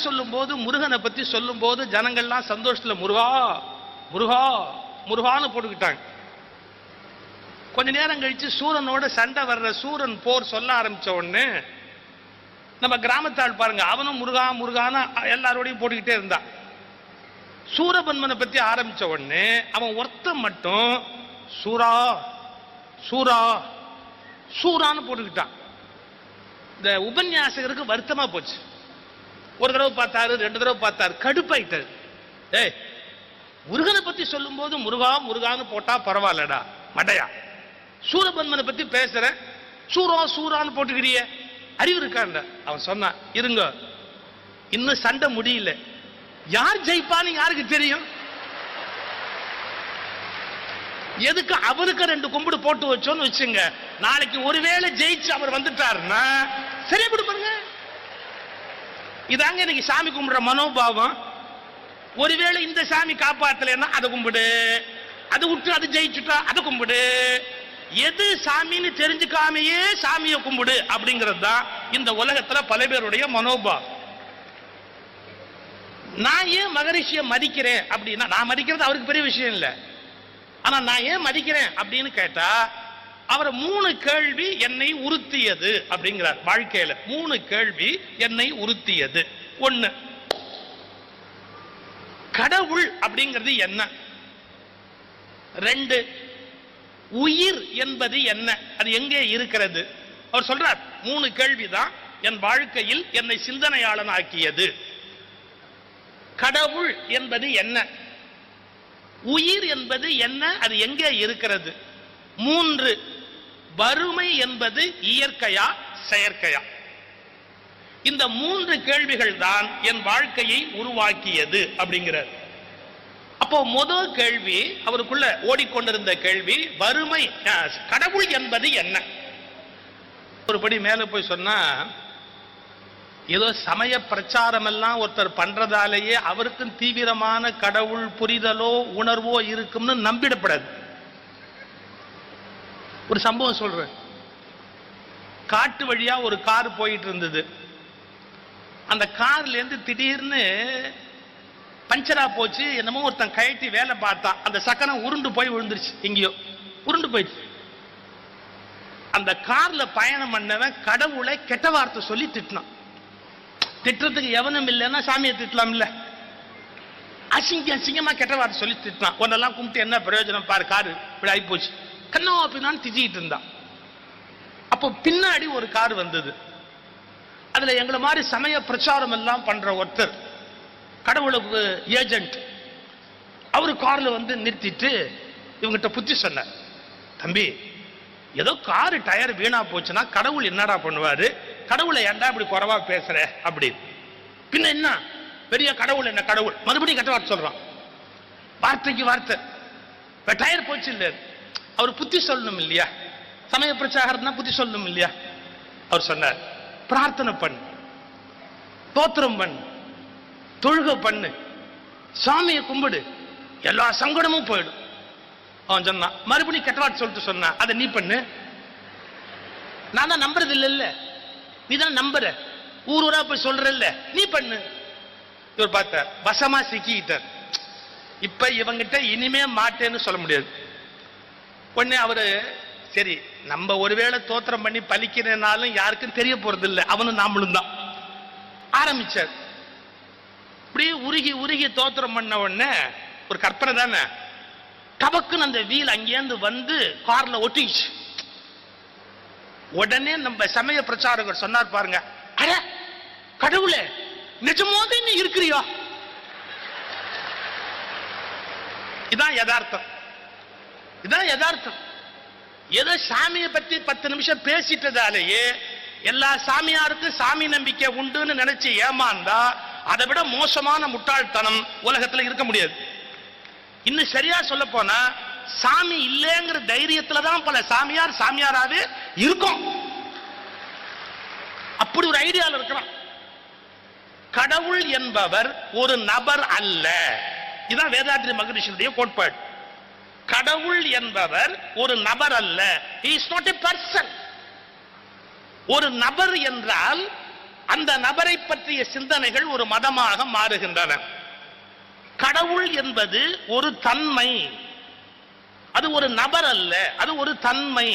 சொல்லும் போது, முருகனை பத்தி சொல்லும் போது ஜனங்கள்லாம் சந்தோஷத்துல முருகா முருகா முருகான்னு போட்டுக்கிட்டாங்க. கொஞ்ச நேரம் கழிச்சு சூரனோட சண்டை வர்ற சூரன் போர் சொல்ல ஆரம்பிச்ச உடனே நம்ம கிராமத்தால் பாருங்க, அவனும் முருகா முருகான்னு எல்லாரோடையும் போட்டுக்கிட்டே இருந்தான். சூரபன்மனை பத்தி ஆரம்பிச்ச உடனே அவன் ஒருத்தன் மட்டும் சூரா சூரா சூரான்னு போட்டுக்கிட்டான். இந்த உபன்யாசகருக்கு வருத்தமா போச்சு. ஒரு தடவை பார்த்தாரு, 2 தடவை பார்த்தாரு, கடுப்பாயிட்டாரு. ஏய், முருகனை பத்தி சொல்லும் போது முருகா முருகான்னு போட்டா பரவாயில்லடா மடையா, சூரபன்மனை பத்தி பேசுற சூரா சூரான்னு போட்டுக்கிறிய, அறிவு இருக்காண்ட. அவன் சொன்னான், இருங்க இன்னும் சண்டை முடியல, யார் ஜெயிப்பான்னு யாருக்கு தெரியும்? எதுக்கு அவருக்கு 2 கும்பிடு போட்டு வச்சோன்னு வச்சுங்க, நாளைக்கு ஒருவேளை ஜெயிச்சு அவர் வந்துட்டாருன்னா சரியா கொடுப்பாங்க. இதாங்க இன்னைக்கு சாமி கும்பிடுற மனோபாவம். ஒருவேளை இந்த சாமி காப்பாத்தலைன்னா அதை கும்பிடு, அதை விட்டு அது ஜெயிச்சுட்டா அதை கும்பிடு. எது சாமின்னு தெரிஞ்சுக்காமையே சாமியை கும்பிடு அப்படிங்கிறது தான் இந்த உலகத்துல பல பேருடைய மனோபாவம். நான் ஏன் மகரிஷியை மதிக்கிறேன் அப்படின்னா, நான் மதிக்கிறது அவருக்கு பெரிய விஷயம் இல்லை, ஆனா நான் ஏன் மதிக்கிறேன் அப்படின்னு கேட்டா, அவர் 3 கேள்வி என்னை உறுத்தியது அப்படிங்கிறார். வாழ்க்கையில 3 கேள்வி என்னை உறுத்தியது. 1, கடவுள் அப்படிங்கிறது என்ன? 2, உயிர் என்பது என்ன, அது எங்கே இருக்கிறது? அவர் சொல்றார் 3 கேள்விதான் என் வாழ்க்கையில் என்னை சிந்தனையாளன் ஆக்கியது. கடவுள் என்பது என்ன, உயிர் என்பது என்ன, அது எங்கே இருக்கிறது? 3, வறுமை என்பது இயற்கையா செயற்கையா? இந்த 3 கேள்விகள் தான் என் வாழ்க்கையை உருவாக்கியது அப்படிங்கிறார். அப்போ முதல் கேள்வி, அவருக்குள்ள ஓடிக்கொண்டிருந்த கேள்வி வறுமை, கடவுள் என்பது என்ன? ஒருபடி மேல போய் சொன்னா, ஏதோ சமய பிரச்சாரம் எல்லாம் ஒருத்தர் பண்றதாலேயே அவருக்கும் தீவிரமான கடவுள் புரிதலோ உணர்வோ இருக்கும்னு நம்பிடப்படாது. ஒரு சம்பவம் சொல்றேன். காட்டு வழியா ஒரு கார் போயிட்டு இருந்தது. அந்த கார்ல இருந்து திடீர்னு பஞ்சரா போச்சு, என்னமோ ஒருத்தன் கயட்டி வேலை பார்த்தான், அந்த சக்கரம் உருண்டு போய் விழுந்துருச்சு, எங்கேயோ உருண்டு போயிடுச்சு. அந்த கார்ல பயணம் பண்ணவன் கடவுளை கெட்ட வார்த்தை சொல்லி திட்டினான். திட்டுறதுக்கு எவனும் இல்லைன்னா சாமியை திட்டலாம் இல்ல, அசிங்கமா கெட்ட வார்த்தை சொல்லி திட்டினான். ஒன்னெல்லாம் கும்பிட்டு என்ன பிரயோஜனம் பாரு, காரு இப்படி ஆகி போச்சு, கண்ணா அப்படின்னு திட்டிட்டு இருந்தான். அப்போ பின்னாடி ஒரு கார் வந்தது. அதுல எங்களை மாதிரி சமய பிரச்சாரம் எல்லாம் பண்ற ஒருத்தர், கடவுளுக்கு ஏஜென்ட், அவரு கார்ல வந்து நிறுத்திட்டு இவங்கிட்ட புத்தி சொன்னார். தம்பி, ஏதோ காரு டயர் வீணா போச்சுன்னா கடவுள் என்னடா பண்ணுவாரு, கடவுளை ஏன்டா இப்படி குறைவா பேசுற அப்படி, பின்ன என்ன பெரிய கடவுள் என்ன கடவுள், மறுபடியும் கெட்ட வார்த்தை சொல்றான், வார்த்தைக்கு வார்த்தை. டயர் போச்சு இல்ல, அவர் புத்தி சொல்லணும் இல்லையா, சமய பிரச்சாரம் புத்தி சொல்லணும் இல்லையா. அவர் சொன்னார், பிரார்த்தனை பண்ணு, தோத்திரம் பண்ணு, தொழுக பண்ணு, சாமியை கும்பிடு, எல்லா சங்கடமும் போயிடும். அவன் சொன்னான், மறுபடியும் கெட்ட வார்த்தை சொல்லிட்டு சொன்னான், அதை நீ பண்ணு. நான் தான் நம்புறது இல்ல, நீ தான் நம்புற, ஊர் ஊரா போய் சொல்றல்ல, நீ பண்ணு. இவர் பார்த்தார், வசமா சிக்கிட்டார். இப்ப இவங்கிட்ட இனிமே மாட்டேன்னு சொல்ல முடியாது. உடனே அவரு, சரி நம்ம ஒருவேளை தோத்திரம் பண்ணி பலிக்கிறனாலும் யாருக்கும் தெரிய போறது இல்லை, அவனும் நாமளும் தான் ஆரம்பிச்சார். இப்படியே உருகி உருகி தோத்திரம் பண்ண உடனே ஒரு கற்பனை தானே, டபக்குன்னு அந்த வீல் அங்கேருந்து வந்து கார்ல ஒட்டிச்சு. உடனே நம்ம சமய பிரச்சாரகர் சொன்னார் பாருங்க, அட கடவுளே நிஜமாக நீ இருக்கிறியா? இதான் யதார்த்தம், இதான் யதார்த்தம். ஏதோ சாமியை பத்தி 10 நிமிஷம் பேசிட்டதாலேயே எல்லா சாமியாருக்கும் சாமி நம்பிக்கை உண்டுன்னு நினைச்சு ஏமாந்தா அதை விட மோசமான முட்டாள்தனம் உலகத்துல இருக்க முடியாது. இன்னும் சரியா சொல்ல போனா, சாமி இல்லைங்கிற தைரியத்துலதான் பல சாமியார் சாமியாராவே இருக்கும். அப்படி ஒரு ஐடியால இருக்கிறான். கடவுள் என்பவர் ஒரு நபர் அல்ல, இதுதான் வேதாத்ரி மகரிஷியுடைய கோட்பாடு. கடவுள் என்பவர் ஒரு நபர் அல்ல, he is not a person. ஒரு நபர் என்றால் அந்த நபரை பற்றிய சிந்தனைகள் ஒரு மதமாக மாறுகின்றன. கடவுள் என்பது ஒரு தன்மை, அது ஒரு நபர் அல்ல, அது ஒரு தன்மை.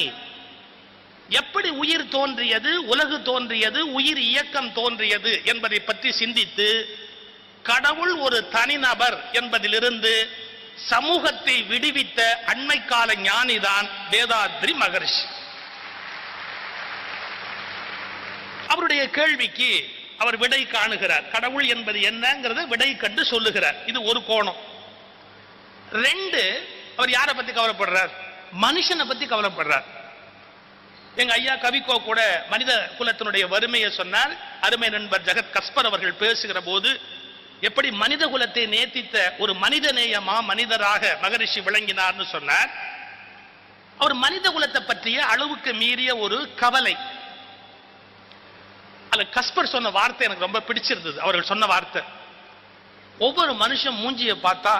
எப்படி உயிர் தோன்றியது, உலகு தோன்றியது, உயிர் இயக்கம் தோன்றியது என்பதை பற்றி சிந்தித்து கடவுள் ஒரு தனிநபர் என்பதிலிருந்து சமூகத்தை விடுவித்த அண்மை கால ஞானிதான் வேதாத்ரி மகரிஷி. அவருடைய கேள்விக்கு அவர் விடை காணுகிறார். கடவுள் என்பது என்னங்கிறத விடை கண்டு சொல்லுகிறார். இது ஒரு கோணம். ரெண்டு, அவர் யாரை பத்தி கவலைப்படுறார்? மனுஷனை பத்தி கவலைப்படுறார். எங்க ஐயா கவிக்கோ கூட மனித குலத்தினுடைய வறுமையை சொன்னார். அருமை நண்பர் ஜெகத் கஸ்பர் அவர்கள் பேசுகிற போது எப்படி மனித குலத்தை நேசித்த ஒரு மனிதநேயமா மனிதராக மகரிஷி விளங்கினார்னு சொன்னார். அவர் மனித குலத்தை பற்றிய அளவுக்கு மீறிய ஒரு கவலை. அல்ல, கஸ்பர் சொன்ன வார்த்தை எனக்கு ரொம்ப பிடிச்சிருந்தது. அவர்கள் சொன்ன வார்த்தை, ஒவ்வொரு மனுஷன் மூஞ்சியை பார்த்தா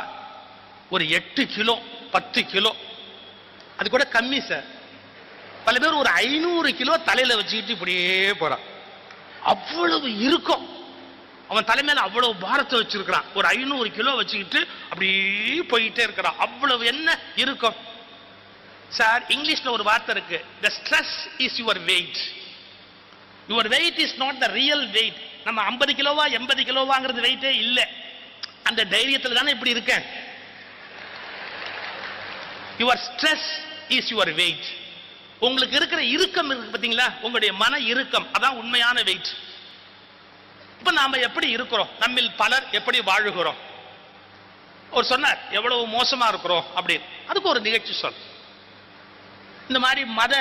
ஒரு 8 கிலோ 10 கிலோ, அது கூட கம்மி சார். பல பேர் ஒரு 500 கிலோ தலையில வச்சுக்கிட்டு இப்படியே போறான். அவ்வளவு இருக்கும். அவன் தலைமையில அவ்வளவு பாரத்தை வச்சிருக்கிறான். ஒரு 500 கிலோ வச்சுக்கிட்டு அப்படியே போயிட்டே இருக்கிறான். அவ்வளவு என்ன இருக்கும் சார்? இங்கிலீஷ்ல ஒரு வார்த்தை இருக்கு, the stress is your weight. your weight is not the real weight. நம்ம 50 கிலோவா 80 கிலோவாங்கிறது வெயிட்டே இல்லை. அந்த தைரியத்துல தானே இப்படி இருக்கேன். your stress is your weight. உங்களுக்கு இருக்கிற இறுக்கம் இருக்கு பாத்தீங்களா, உங்களுடைய மன இறுக்கம், அதான் உண்மையான வெயிட். இப்ப நாம எப்படி இருக்கிறோம், நம்மில் பலர் எப்படி வாழுகிறோம்? அவர் சொன்னார் எவ்வளவு மோசமா இருக்கிறோம் அப்படின்னு. அதுக்கு ஒரு நிகழ்ச்சி சொல். இந்த மாதிரி மத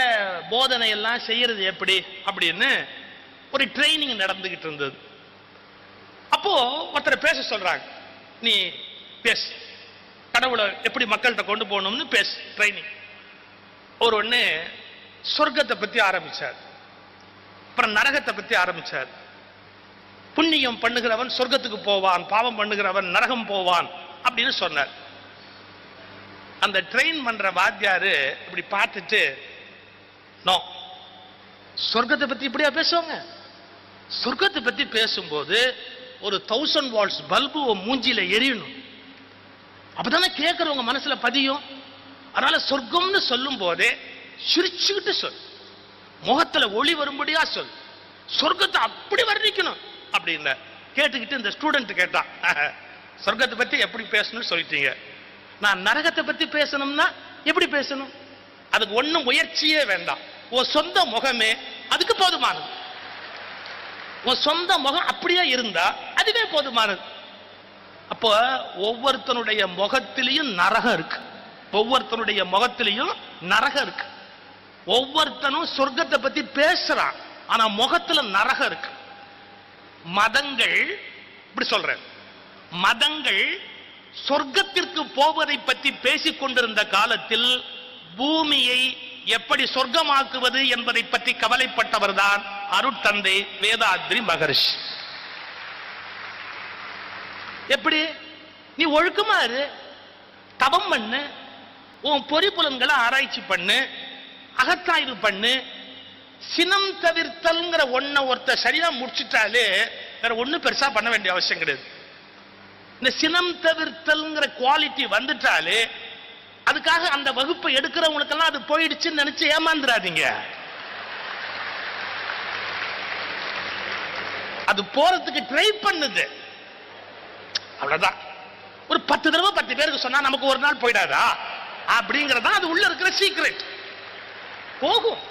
போதனை எல்லாம் செய்யறது எப்படி அப்படின்னு ஒரு ட்ரைனிங் நடந்துகிட்டு இருந்தது. அப்போ ஒருத்தரை பேச சொல்றாங்க, நீ பேசு, கடவுளை எப்படி மக்கள்கிட்ட கொண்டு போகணும்னு பேசு, ட்ரைனிங். ஒரு ஒண்ணு சொர்க்கத்தை பத்தி ஆரம்பிச்சார், அப்புறம் நரகத்தை பத்தி ஆரம்பிச்சார். புண்ணியம் பண்ணுகிறவன் சொர்க்கத்துக்கு போவான், பாவம் பண்ணுகிறவன் நரகம் போவான் அப்படின்னு சொன்னார். அந்த ட்ரெயின் பண்ற வாத்தியாரு இப்படி பார்த்துட்டு, நோ, சொர்க்கத்தை பத்தி இப்படியா பேசுவாங்க? சொர்க்கத்தை பத்தி பேசும்போது ஒரு 1000 வாட்ஸ் பல்பு மூஞ்சில எரியணும், அப்பதானே கேட்கறவங்க மனசுல பதியும். அதனால சொர்க்கம்னு சொல்லும் போதே சிரிச்சுக்கிட்டு சொல், முகத்துல ஒளி வரும்படியா சொல், சொர்க்கத்தை அப்படி வர்ணிக்கணும் அப்படின்னு கேட்டுக்கிட்டு இந்த ஸ்டூடெண்ட் கேட்டான், சொர்க்கத்தை பத்தி எப்படி பேசணும்னு சொல்லிட்டீங்க, நான் நரகத்தை பத்தி பேசணும்னா எப்படி பேசணும்? அதுக்கு ஒண்ணும் முயற்சியே வேண்டாம், உன் சொந்த முகமே அதுக்கு போதுமானது. உன் சொந்த முகம் அப்படியே இருந்தா அதுவே போதுமானது. அப்போ ஒவ்வொருத்தனுடைய முகத்திலையும் நரகம் இருக்கு, ஒவ்வொருத்தனுடைய முகத்திலையும் நரகம் இருக்கு. ஒவ்வொருத்தனும் சொர்க்கத்தை பத்தி பேசுறான், ஆனா முகத்துல நரகம் இருக்கு. மதங்கள் இப்படி சொல்றேன், மதங்கள் சொர்க்கத்திற்கு போவதை பற்றி பேசிக் கொண்டிருந்த காலத்தில் பூமியை எப்படி சொர்க்கமாக்குவது என்பதை பற்றி கவலைப்பட்டவர் தான் அருட்தந்தை வேதாத்ரி மகரிஷி. எப்படி? நீ ஒழுக்கமா இரு, தவம் பண்ணு, உன் பொறிப்புலன்களை ஆராய்ச்சி பண்ணு, அகத்தாய்வு பண்ணு. சினம் தவிர்த்தல்ங்கிற ஒன்ன ஒருத்த சரியா முடிச்சுட்டாலே வேற ஒண்ணு பெருசா பண்ண வேண்டிய அவசியம் கிடையாது. இந்த சினம் தவிர்த்தல்ங்கிற குவாலிட்டி வந்துட்டாலே அதுக்காக அந்த வகுப்பை எடுக்கிறவங்களுக்கெல்லாம் அது போயிடுச்சுன்னு நினைச்சு ஏமாந்துடாதீங்க. அது போறதுக்கு ட்ரை பண்ணுது, அவ்வளவுதான். ஒரு 10 தடவை 10 பேருக்கு சொன்னா நமக்கு ஒரு நாள் போயிடாதா அப்படிங்கறதா அது உள்ள இருக்கிற சீக்ரெட். போகும்.